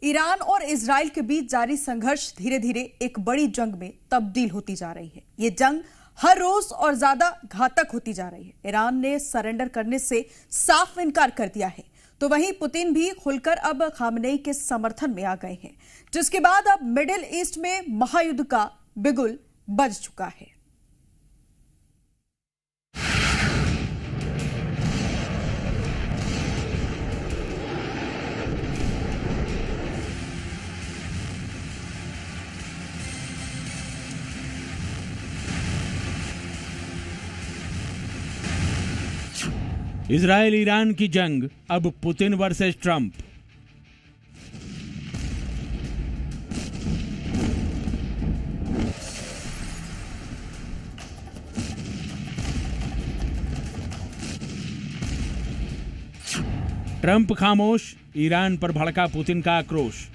Iran और Israel के बीच जारी संघर्ष धीरे धीरे एक बड़ी जंग में तब्दील होती जा रही है। ये जंग हर रोज और ज्यादा घातक होती जा रही है। ईरान ने सरेंडर करने से साफ इनकार कर दिया है, तो वहीं पुतिन भी खुलकर अब खामनेई के समर्थन में आ गए हैं, जिसके बाद अब मिडिल ईस्ट में महायुद्ध का बिगुल बज चुका है। इजराइल ईरान की जंग अब पुतिन वर्सेस ट्रंप। ट्रंप खामोश, ईरान पर भड़का पुतिन का आक्रोश।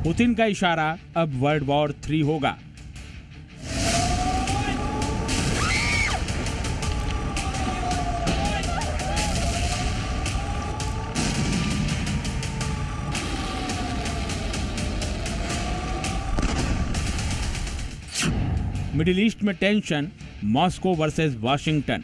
पुतिन का इशारा, अब वर्ल्ड वॉर 3 होगा। मिडिल ईस्ट में tension, Moscow versus Washington.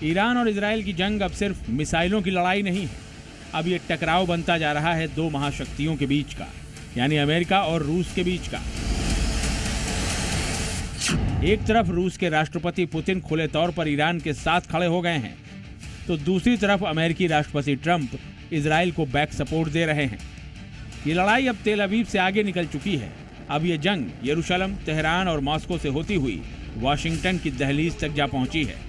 Iran और इजराइल की जंग अब सिर्फ मिसाइलों की लड़ाई नहीं है, अब ये टकराव बनता जा रहा है दो महाशक्तियों के बीच का, यानी अमेरिका और रूस के बीच का। एक तरफ रूस के राष्ट्रपति पुतिन खुले तौर पर ईरान के साथ खड़े हो गए हैं, तो दूसरी तरफ अमेरिकी राष्ट्रपति ट्रंप इजराइल को बैक सपोर्ट दे रहे हैं। ये लड़ाई अब तेल अवीव से आगे निकल चुकी है। अब ये जंग यरूशलेम, तेहरान और मॉस्को से होती हुई वाशिंगटन की दहलीज तक जा पहुंची है।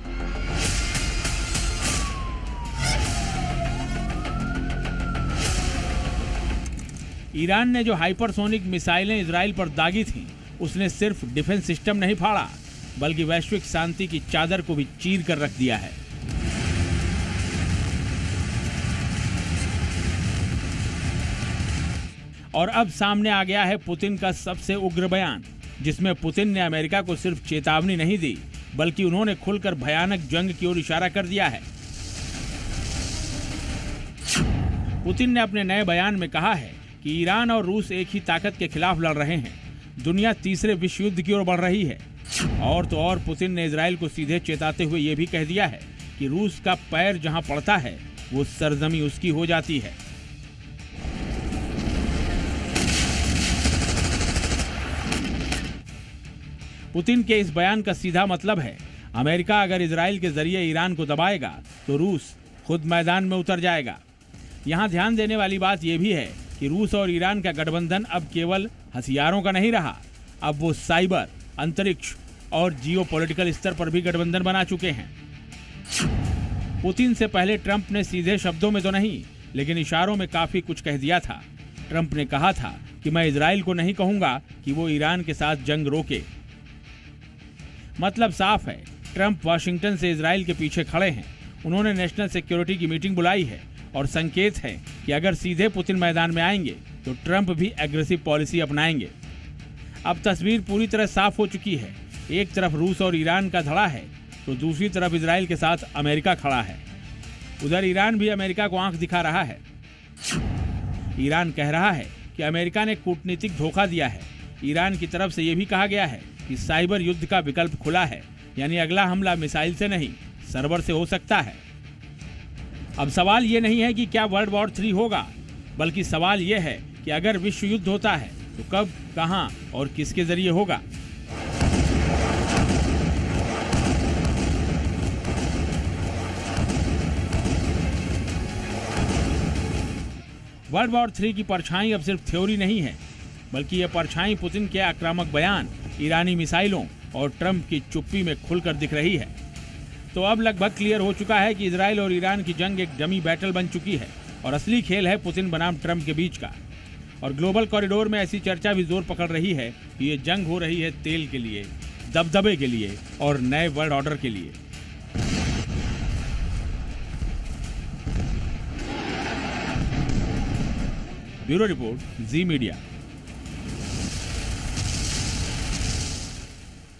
ईरान ने जो हाइपरसोनिक मिसाइलें इजराइल पर दागी थीं, उसने सिर्फ डिफेंस सिस्टम नहीं फाड़ा, बल्कि वैश्विक शांति की चादर को भी चीर कर रख दिया है। और अब सामने आ गया है पुतिन का सबसे उग्र बयान, जिसमें पुतिन ने अमेरिका को सिर्फ चेतावनी नहीं दी, बल्कि उन्होंने खुलकर भयानक जंग की ओर इशारा कर दिया है। पुतिन ने अपने नए बयान में कहा है कि ईरान और रूस एक ही ताकत के खिलाफ लड़ रहे हैं, दुनिया तीसरे विश्व युद्ध की ओर बढ़ रही है। और तो और पुतिन ने इजराइल को सीधे चेताते हुए यह भी कह दिया है कि रूस का पैर जहां पड़ता है, वो सरजमी उसकी हो जाती है। पुतिन के इस बयान का सीधा मतलब है, अमेरिका अगर इजराइल के जरिए ईरान को दबाएगा तो रूस खुद मैदान में उतर जाएगा। यहां ध्यान देने वाली बात यह भी है कि रूस और ईरान का गठबंधन अब केवल हथियारों का नहीं रहा, अब वो साइबर, अंतरिक्ष और जियोपॉलिटिकल स्तर पर भी गठबंधन बना चुके हैं। पुतिन से पहले ट्रंप ने सीधे शब्दों में तो नहीं, लेकिन इशारों में काफी कुछ कह दिया था। ट्रंप ने कहा था कि मैं इजराइल को नहीं कहूंगा कि वो ईरान के साथ जंग रोके। मतलब साफ है, ट्रंप वाशिंगटन से इजराइल के पीछे खड़े हैं। उन्होंने नेशनल सिक्योरिटी की मीटिंग बुलाई है और संकेत है कि अगर सीधे पुतिन मैदान में आएंगे तो ट्रंप भी एग्रेसिव पॉलिसी अपनाएंगे। अब तस्वीर पूरी तरह साफ हो चुकी है। एक तरफ रूस और ईरान का धड़ा है, तो दूसरी तरफ इजराइल के साथ अमेरिका खड़ा है। उधर ईरान भी अमेरिका को आंख दिखा रहा है। ईरान कह रहा है कि अमेरिका ने कूटनीतिक धोखा दिया है। ईरान की तरफ से यह भी कहा गया है कि साइबर युद्ध का विकल्प खुला है, यानी अगला हमला मिसाइल से नहीं, सर्वर से हो सकता है। अब सवाल ये नहीं है कि क्या वर्ल्ड वॉर 3 होगा, बल्कि सवाल ये है कि अगर विश्व युद्ध होता है तो कब, कहां और किसके जरिए होगा। वर्ल्ड वॉर 3 की परछाई अब सिर्फ थ्योरी नहीं है, बल्कि यह परछाई पुतिन के आक्रामक बयान, ईरानी मिसाइलों और ट्रंप की चुप्पी में खुलकर दिख रही है। तो अब लगभग क्लियर हो चुका है कि इजराइल और ईरान की जंग एक डमी बैटल बन चुकी है और असली खेल है पुतिन बनाम ट्रंप के बीच का। और ग्लोबल कॉरिडोर में ऐसी चर्चा भी जोर पकड़ रही है कि ये जंग हो रही है तेल के लिए, दबदबे के लिए और नए वर्ल्ड ऑर्डर के लिए। ब्यूरो रिपोर्ट, जी मीडिया।